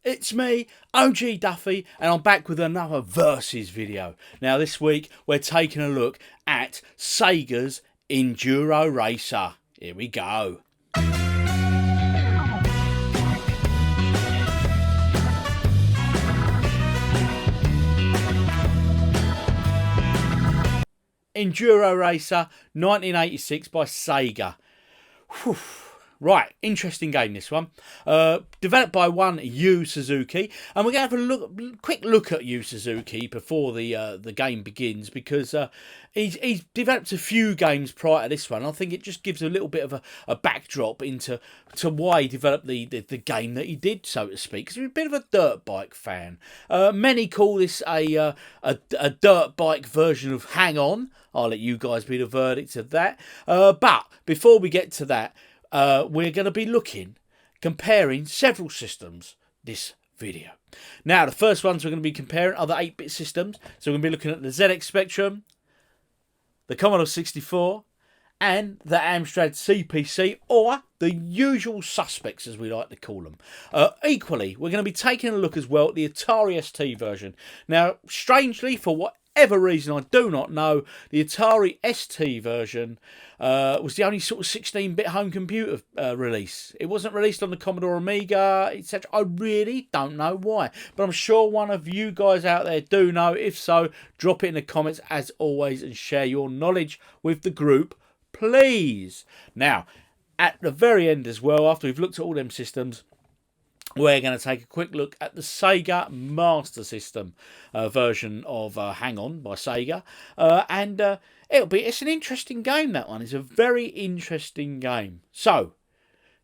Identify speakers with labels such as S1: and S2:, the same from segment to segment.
S1: It's me, OGDuffy, and I'm back with another Versus video. Now this week we're taking a look at Sega's Enduro Racer. Here we go. Enduro Racer 1986 by Sega. Whew. Right, interesting game this one. Developed by one Yu Suzuki, and we're going to have a quick look at Yu Suzuki before the game begins, because he's developed a few games prior to this one. I think it just gives a little bit of a backdrop into why he developed the game that he did, so to speak. Because he's a bit of a dirt bike fan. Many call this a dirt bike version of Hang On. I'll let you guys be the verdict of that. But before we get to that, we're going to be comparing several systems this video. Now, the first ones we're going to be comparing are the 8-bit systems. So we're going to be looking at the ZX Spectrum, the Commodore 64, and the AMSTRAD CPC, or the usual suspects, as we like to call them. Equally, we're going to be taking a look as well at the Atari ST version. Now, strangely, for whatever reason I do not know, the Atari ST version was the only sort of 16-bit home computer release. It wasn't released on the Commodore Amiga, etc. I really don't know why, but I'm sure one of you guys out there do know. If so, drop it in the comments as always and share your knowledge with the group, please. Now, at the very end as well, after we've looked at all them systems, we're going to take a quick look at the Sega Master System version of Hang On by Sega. It's an interesting game, that one. It's a very interesting game. So,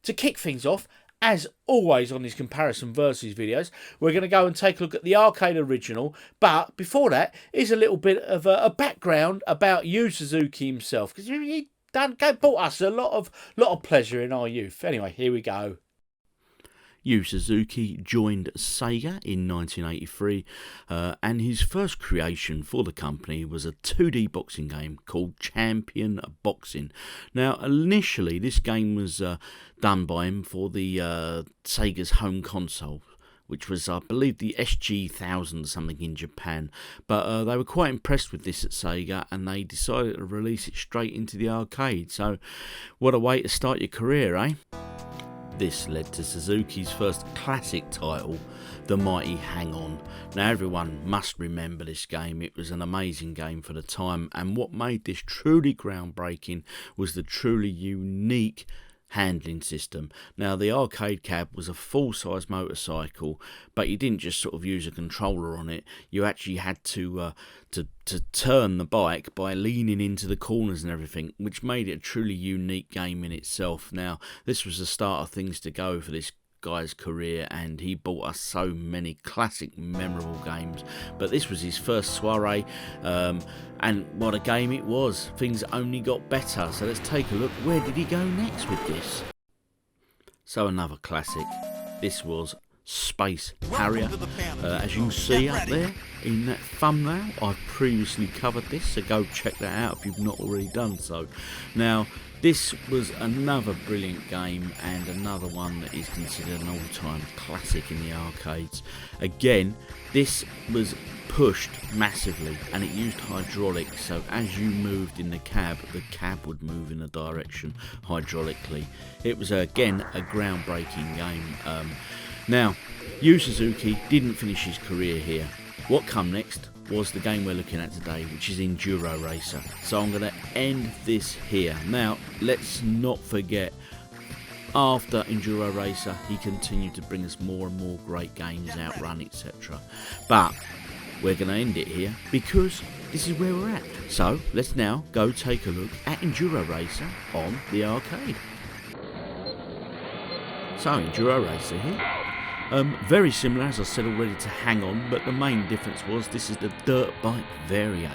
S1: to kick things off, as always on these comparison versus videos, we're going to go and take a look at the arcade original. But before that, is a little bit of a background about Yu Suzuki himself, because he brought us a lot of pleasure in our youth. Anyway, here we go. Yu Suzuki joined Sega in 1983, and his first creation for the company was a 2D boxing game called Champion Boxing. Now, initially, this game was done by him for the Sega's home console, which was, I believe, the SG-1000 or something in Japan. But they were quite impressed with this at Sega, and they decided to release it straight into the arcade. So, what a way to start your career, eh? This led to Suzuki's first classic title, the mighty Hang On. Now, everyone must remember this game. It was an amazing game for the time, and what made this truly groundbreaking was the truly unique handling system. Now, the arcade cab was a full-size motorcycle, but you didn't just sort of use a controller on it. You actually had to turn the bike by leaning into the corners and everything, which made it a truly unique game in itself. Now, this was the start of things to go for this guy's career, and he brought us so many classic memorable games, but this was his first soiree, and what a game it was. Things only got better. So let's take a look. Where did he go next with this? So another classic. This was Space Harrier. As you can see up there in that thumbnail, I've previously covered this, so go check that out if you've not already done so. Now, this was another brilliant game, and another one that is considered an all-time classic in the arcades. Again, this was pushed massively, and it used hydraulics, so as you moved in the cab would move in a direction hydraulically. It was again a groundbreaking game. Now, Yu Suzuki didn't finish his career here. What come next was the game we're looking at today, which is Enduro Racer. So I'm going to end this here. Now, let's not forget, after Enduro Racer, he continued to bring us more and more great games, Outrun, etc. But we're going to end it here because this is where we're at. So let's now go take a look at Enduro Racer on the arcade. So Enduro Racer here. Very similar, as I said already, to Hang On, but the main difference was this is the dirt bike variation.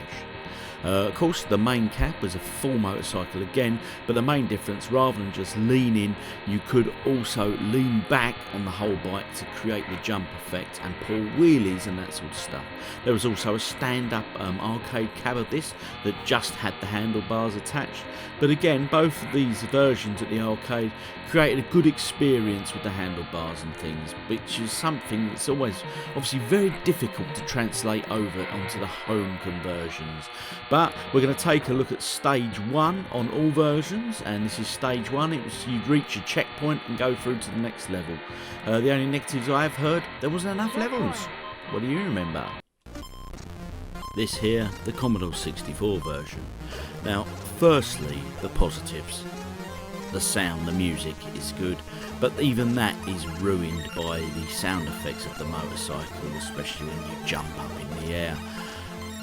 S1: Of course, the main cab was a full motorcycle again, but the main difference, rather than just leaning, you could also lean back on the whole bike to create the jump effect and pull wheelies and that sort of stuff. There was also a stand-up arcade cab of this that just had the handlebars attached, but again, both of these versions at the arcade created a good experience with the handlebars and things, which is something that's always obviously very difficult to translate over onto the home conversions. But we're going to take a look at stage 1 on all versions, and this is stage 1. It was you'd reach a checkpoint and go through to the next level. The only negatives I have heard, there wasn't enough levels. What do you remember? This here, the Commodore 64 version. Now, firstly, the positives. The sound, the music is good, but even that is ruined by the sound effects of the motorcycle, especially when you jump up in the air.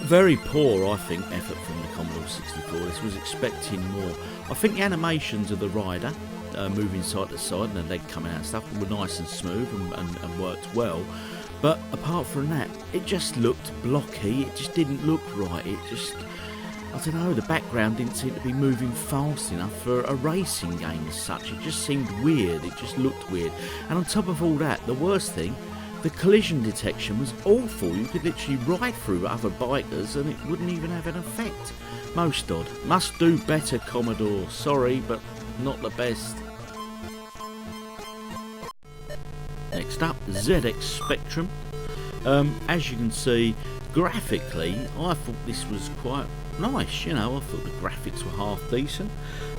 S1: Very poor, I think, effort from the Commodore 64. This was expecting more. I think the animations of the rider moving side to side and the leg coming out and stuff were nice and smooth and worked well. But apart from that, it just looked blocky. It just didn't look right. It just, I don't know, the background didn't seem to be moving fast enough for a racing game as such. It just seemed weird. It just looked weird. And on top of all that, the worst thing, the collision detection was awful. You could literally ride through other bikers and it wouldn't even have an effect. Most odd. Must do better, Commodore. Sorry, but not the best. Next up, ZX Spectrum. As you can see, graphically, I thought this was quite nice. You know, I thought the graphics were half decent.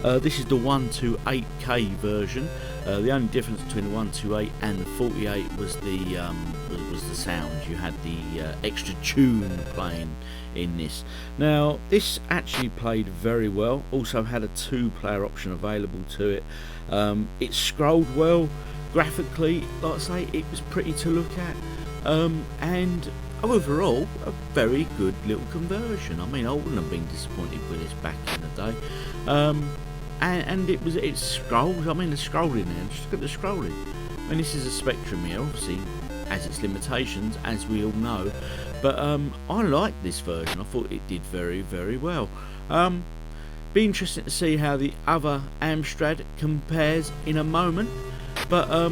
S1: This is the 128K version. The only difference between the 128 and the 48 was the sound. You had the extra tune playing in this. Now, this actually played very well. Also had a 2-player option available to it. It scrolled well. Graphically, like I say, it was pretty to look at, and overall a very good little conversion. I mean, I wouldn't have been disappointed with this back in the day, and it scrolls. I mean, the scrolling there, just look at the scrolling. I mean, this is a Spectrum here, obviously has its limitations, as we all know, but I liked this version. I thought it did very, very well. Be interesting to see how the other AMSTRAD compares in a moment. But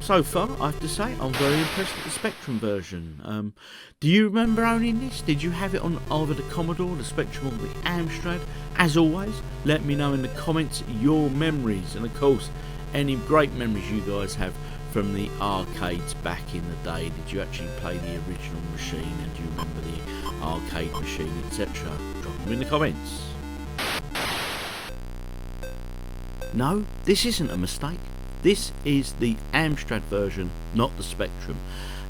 S1: so far, I have to say, I'm very impressed with the Spectrum version. Do you remember owning this? Did you have it on either the Commodore, the Spectrum, or the AMSTRAD? As always, let me know in the comments your memories, and of course, any great memories you guys have from the arcades back in the day. Did you actually play the original machine, and do you remember the arcade machine, etc.? Drop them in the comments. No, this isn't a mistake. This is the AMSTRAD version, not the Spectrum.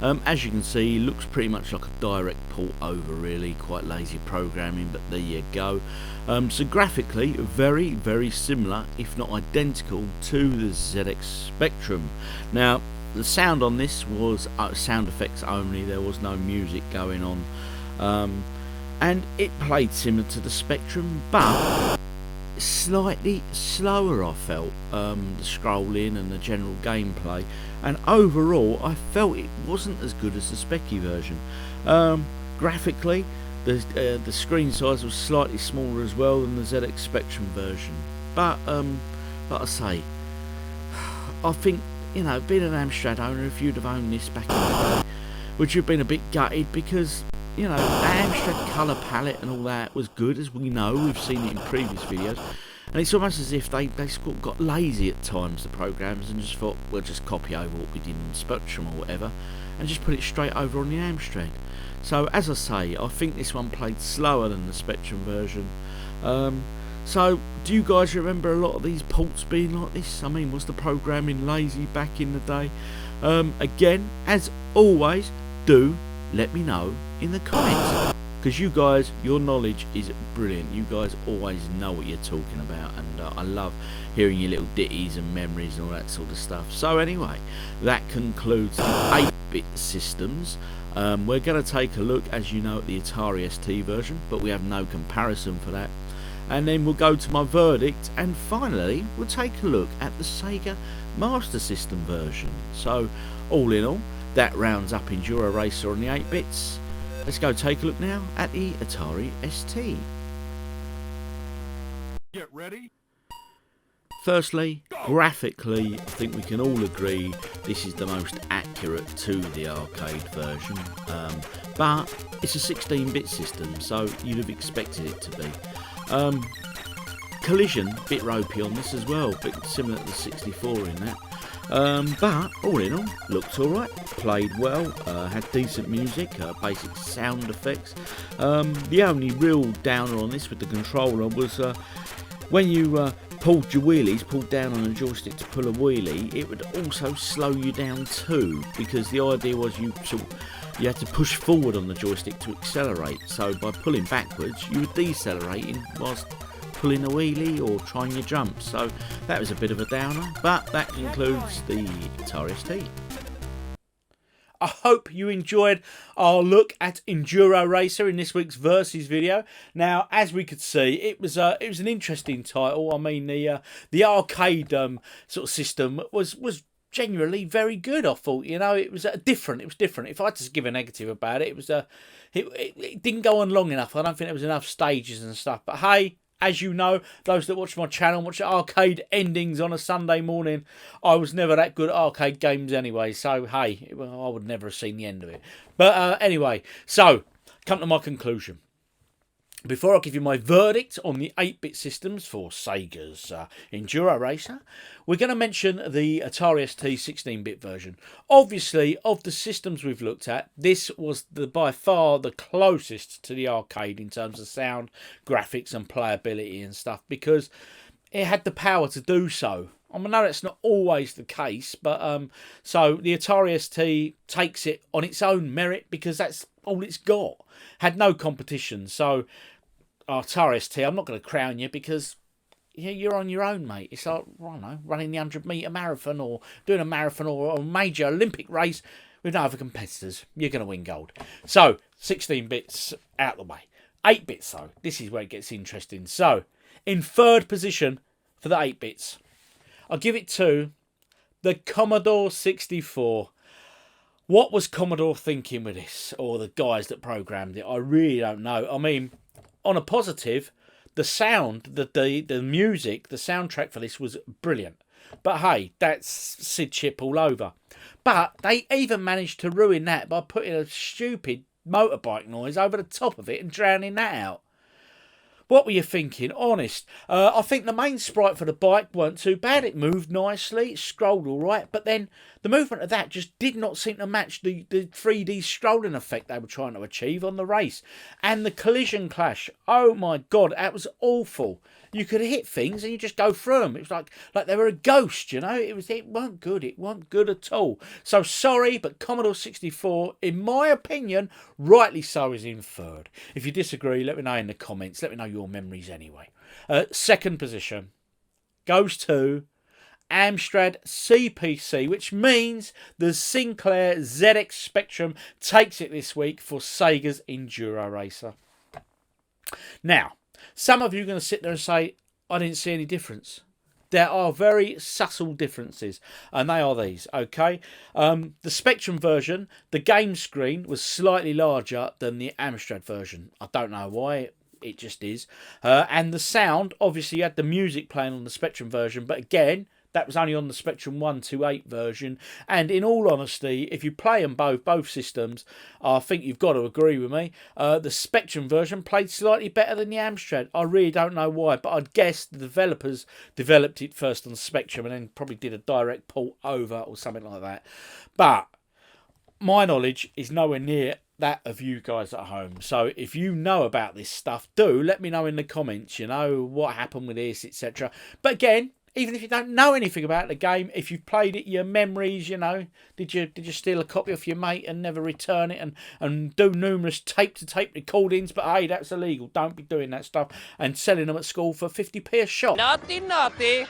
S1: As you can see, it looks pretty much like a direct port over, really. Quite lazy programming, but there you go. So graphically, very, very similar, if not identical, to the ZX Spectrum. Now, the sound on this was sound effects only. There was no music going on. And it played similar to the Spectrum, but slightly slower, I felt, the scrolling and the general gameplay, and overall I felt it wasn't as good as the Specky version. Graphically, the screen size was slightly smaller as well than the ZX Spectrum version, but like I say, I think, you know, being an AMSTRAD owner, if you'd have owned this back in the day, would you have been a bit gutted? Because, you know, the AMSTRAD colour palette and all that was good, as we know. We've seen it in previous videos. And it's almost as if they got lazy at times, the programmers, and just thought, we'll just copy over what we did in Spectrum or whatever, and just put it straight over on the AMSTRAD. So, as I say, I think this one played slower than the Spectrum version. So, do you guys remember a lot of these ports being like this? I mean, was the programming lazy back in the day? Again, as always, do let me know in the comments, because you guys, your knowledge is brilliant. You guys always know what you're talking about, and I love hearing your little ditties and memories and all that sort of stuff. So anyway, that concludes the 8-bit systems. We're going to take a look, as you know, at the Atari ST version, but we have no comparison for that. And then we'll go to my verdict, and finally we'll take a look at the Sega Master System version. So all in all, that rounds up Enduro Racer on the 8-bits. Let's go take a look now at the Atari ST.
S2: Get ready.
S1: Firstly, graphically, I think we can all agree this is the most accurate to the arcade version, but it's a 16-bit system, so you'd have expected it to be. Collision, a bit ropey on this as well, but similar to the 64 in that. But all in all, looked alright, played well, had decent music, basic sound effects. The only real downer on this with the controller was when you pulled your wheelies, pulled down on a joystick to pull a wheelie, it would also slow you down too, because the idea was you had to push forward on the joystick to accelerate. So by pulling backwards, you were decelerating whilst pulling a wheelie or trying your jump. So that was a bit of a downer, but that concludes the Atari ST. I hope you enjoyed our look at Enduro Racer in this week's Versus video. Now, as we could see, it was an interesting title. I mean, the arcade sort of system was genuinely very good. I thought, you know, it was different. It was different. If I had to give a negative about it, it was it didn't go on long enough. I don't think there was enough stages and stuff. But hey, as you know, those that watch my channel, watch arcade endings on a Sunday morning, I was never that good at arcade games anyway. So, hey, I would never have seen the end of it. But anyway, so, come to my conclusion. Before I give you my verdict on the 8-bit systems for Sega's Enduro Racer, we're going to mention the Atari ST 16-bit version. Obviously, of the systems we've looked at, this was by far the closest to the arcade in terms of sound, graphics and playability and stuff, because it had the power to do so. I know that's not always the case, but so the Atari ST takes it on its own merit because that's all it's got. Had no competition, so Atari ST, I'm not going to crown you because you're on your own, mate. It's like, I don't know, running the 100-metre marathon or doing a marathon or a major Olympic race with no other competitors. You're going to win gold. So, 16 bits out the way. 8 bits, though. This is where it gets interesting. So, in third position for the 8 bits, I'll give it to the Commodore 64. What was Commodore thinking with this? Or the guys that programmed it? I really don't know. I mean, on a positive, the sound, the music, the soundtrack for this was brilliant. But hey, that's Sid Chip all over. But they even managed to ruin that by putting a stupid motorbike noise over the top of it and drowning that out. What were you thinking? Honest. I think the main sprite for the bike weren't too bad. It moved nicely. It scrolled all right. But then the movement of that just did not seem to match the 3D scrolling effect they were trying to achieve on the race. And the collision clash. Oh my God, that was awful. You could hit things and you just go through them. It was like they were a ghost, you know. It weren't good. It weren't good at all. So sorry, but Commodore 64, in my opinion, rightly so, is in third. If you disagree, let me know in the comments. Let me know your memories anyway. Second position goes to AMSTRAD CPC, which means the Sinclair ZX Spectrum takes it this week for Sega's Enduro Racer. Now, some of you are going to sit there and say, I didn't see any difference. There are very subtle differences, and they are these, okay? The Spectrum version, the game screen was slightly larger than the Amstrad version. I don't know why, it just is. And the sound, obviously you had the music playing on the Spectrum version, but again, that was only on the Spectrum 128 version. And in all honesty, if you play them both systems, I think you've got to agree with me. The Spectrum version played slightly better than the Amstrad. I really don't know why, but I'd guess the developers developed it first on Spectrum and then probably did a direct port over or something like that. But my knowledge is nowhere near that of you guys at home. So if you know about this stuff, do let me know in the comments, you know, what happened with this, etc. But again, even if you don't know anything about the game, if you've played it, your memories, you know, did you steal a copy off your mate and never return it and do numerous tape-to-tape recordings? But hey, that's illegal. Don't be doing that stuff and selling them at school for 50p a shot.
S3: Naughty, naughty.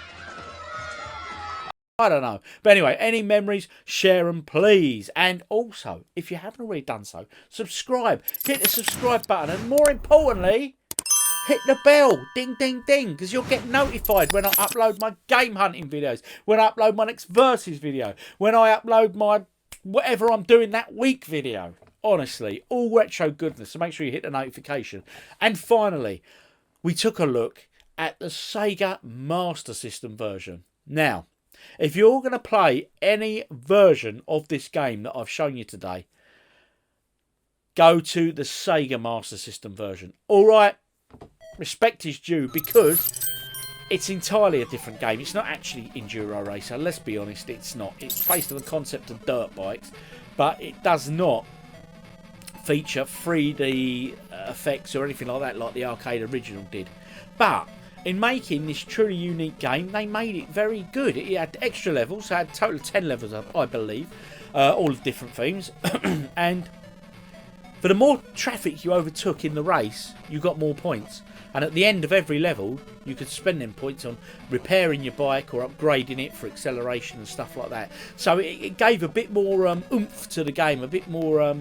S1: I don't know. But anyway, any memories, share them, please. And also, if you haven't already done so, subscribe. Hit the subscribe button. And more importantly, hit the bell, ding, ding, ding, because you'll get notified when I upload my game hunting videos, when I upload my next Versus video, when I upload my whatever I'm doing that week video. Honestly, all retro goodness, so make sure you hit the notification. And finally, we took a look at the Sega Master System version. Now, if you're going to play any version of this game that I've shown you today, go to the Sega Master System version. Alright, respect is due, because it's entirely a different game. It's not actually Enduro Racer, let's be honest, it's not. It's based on the concept of dirt bikes, but it does not feature 3D effects or anything like that like the arcade original did. But in making this truly unique game, they made it very good. It had extra levels, so it had a total of 10 levels, I believe, all of different themes. And for the more traffic you overtook in the race, you got more points. And at the end of every level, you could spend them points on repairing your bike or upgrading it for acceleration and stuff like that. So it gave a bit more oomph to the game, a bit more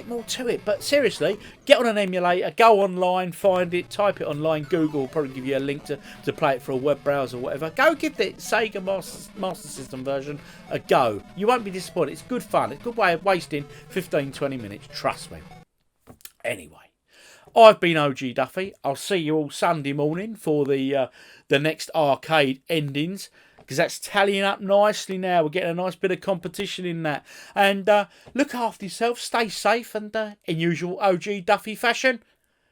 S1: more to it. But seriously, get on an emulator, go online, find it, type it online. Google will probably give you a link to play it for a web browser or whatever. Go give the Sega Master System version a go. You won't be disappointed. It's good fun. It's a good way of wasting 15-20 minutes, trust me. Anyway, I've been OGDuffy. I'll see you all Sunday morning for the next arcade endings, because that's tallying up nicely now. We're getting a nice bit of competition in that. And look after yourself, stay safe, and in usual OGDuffy fashion,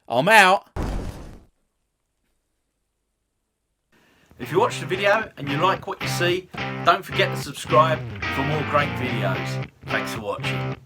S1: I'm out. If you watch the video and you like what you see, don't forget to subscribe for more great videos. Thanks for watching.